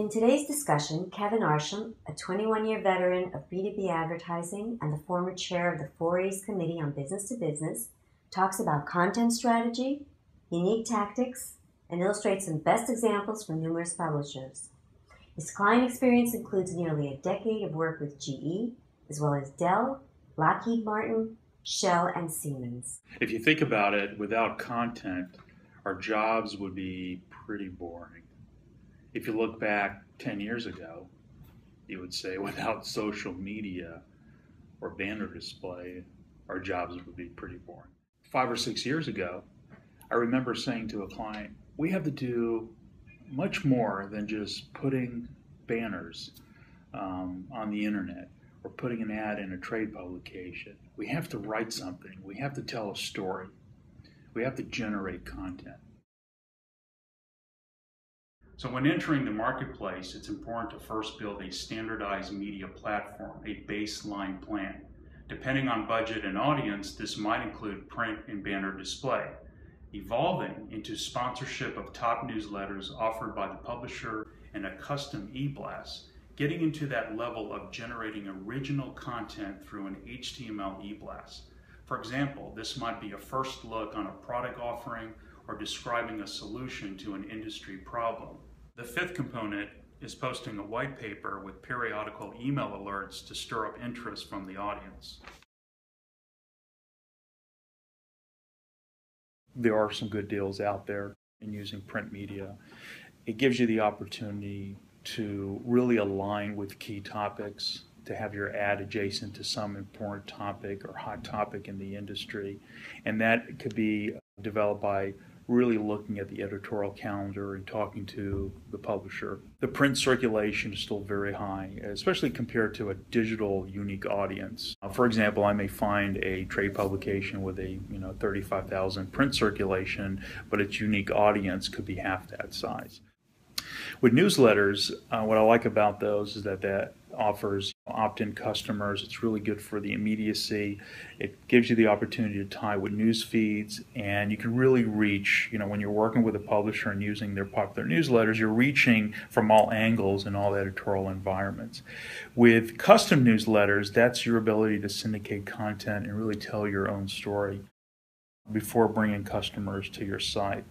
In today's discussion, Kevin Arsham, a 21-year veteran of B2B advertising and the former chair of the 4A's Committee on Business to Business, talks about content strategy, unique tactics, and illustrates some best examples from numerous publishers. His client experience includes nearly a decade of work with GE, as well as Dell, Lockheed Martin, Shell, and Siemens. If you think about it, without content, our jobs would be pretty boring. If you look back 10 years ago, you would say without social media or banner display, our jobs would be pretty boring. 5 or 6 years ago, I remember saying to a client, we have to do much more than just putting banners on the internet or putting an ad in a trade publication. We have to write something. We have to tell a story. We have to generate content. So when entering the marketplace, it's important to first build a standardized media platform, a baseline plan. Depending on budget and audience, this might include print and banner display, evolving into sponsorship of top newsletters offered by the publisher and a custom e-blast, getting into that level of generating original content through an HTML e-blast. For example, this might be a first look on a product offering or describing a solution to an industry problem. The fifth component is posting a white paper with periodical email alerts to stir up interest from the audience. There are some good deals out there in using print media. It gives you the opportunity to really align with key topics, to have your ad adjacent to some important topic or hot topic in the industry. And that could be developed by really looking at the editorial calendar and talking to the publisher. The print circulation is still very high, especially compared to a digital unique audience. For example, I may find a trade publication with a 35,000 print circulation, but its unique audience could be half that size. With newsletters, what I like about those is that offers opt-in customers. It's really good for the immediacy. It gives you the opportunity to tie with news feeds, and you can really reach, when you're working with a publisher and using their popular newsletters, you're reaching from all angles in all editorial environments. With custom newsletters, that's your ability to syndicate content and really tell your own story before bringing customers to your site.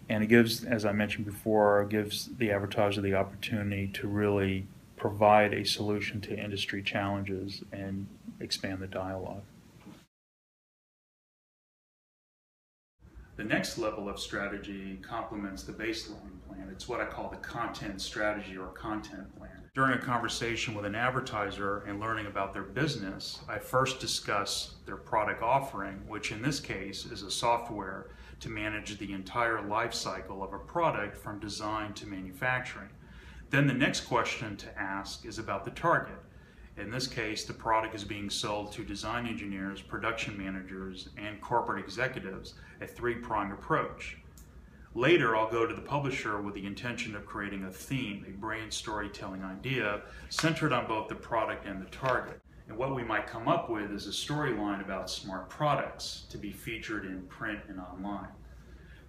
And it gives, as I mentioned before, gives the advertiser the opportunity to really provide a solution to industry challenges and expand the dialogue. The next level of strategy complements the baseline plan. It's what I call the content strategy or content plan. During a conversation with an advertiser and learning about their business, I first discuss their product offering, which in this case is a software to manage the entire life cycle of a product from design to manufacturing. Then the next question to ask is about the target. In this case, the product is being sold to design engineers, production managers, and corporate executives, a three-pronged approach. Later, I'll go to the publisher with the intention of creating a theme, a brand storytelling idea centered on both the product and the target. And what we might come up with is a storyline about smart products to be featured in print and online.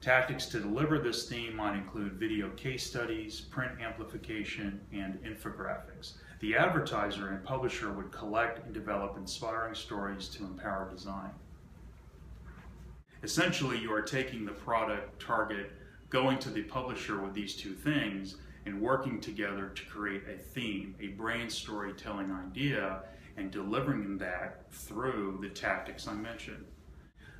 Tactics to deliver this theme might include video case studies, print amplification, and infographics. The advertiser and publisher would collect and develop inspiring stories to empower design. Essentially, you are taking the product, target, going to the publisher with these two things, and working together to create a theme, a brand storytelling idea, and delivering that through the tactics I mentioned.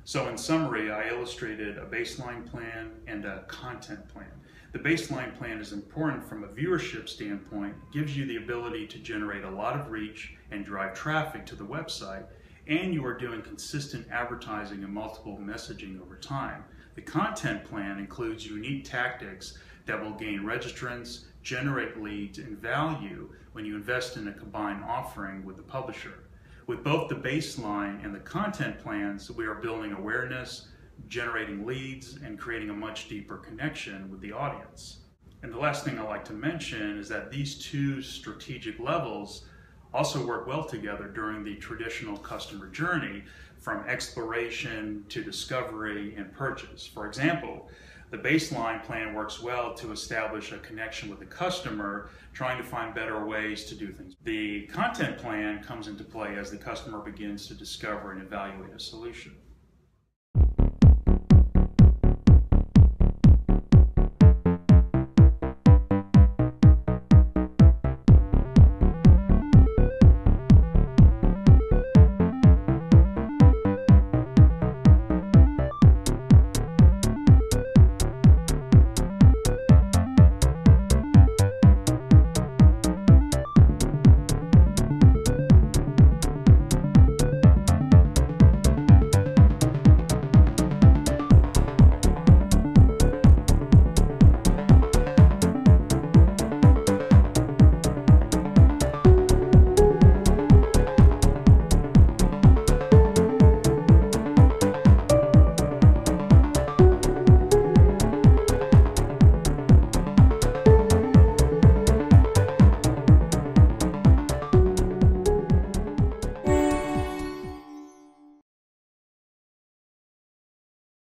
So in summary, I illustrated a baseline plan and a content plan. The baseline plan is important from a viewership standpoint. It gives you the ability to generate a lot of reach and drive traffic to the website, and you are doing consistent advertising and multiple messaging over time. The content plan includes unique tactics that will gain registrants, generate leads, and value when you invest in a combined offering with the publisher. With both the baseline and the content plans, we are building awareness, generating leads, and creating a much deeper connection with the audience. And the last thing I'd like to mention is that these two strategic levels also work well together during the traditional customer journey, from exploration to discovery and purchase. For example, The baseline plan works well to establish a connection with the customer, trying to find better ways to do things. The content plan comes into play as the customer begins to discover and evaluate a solution.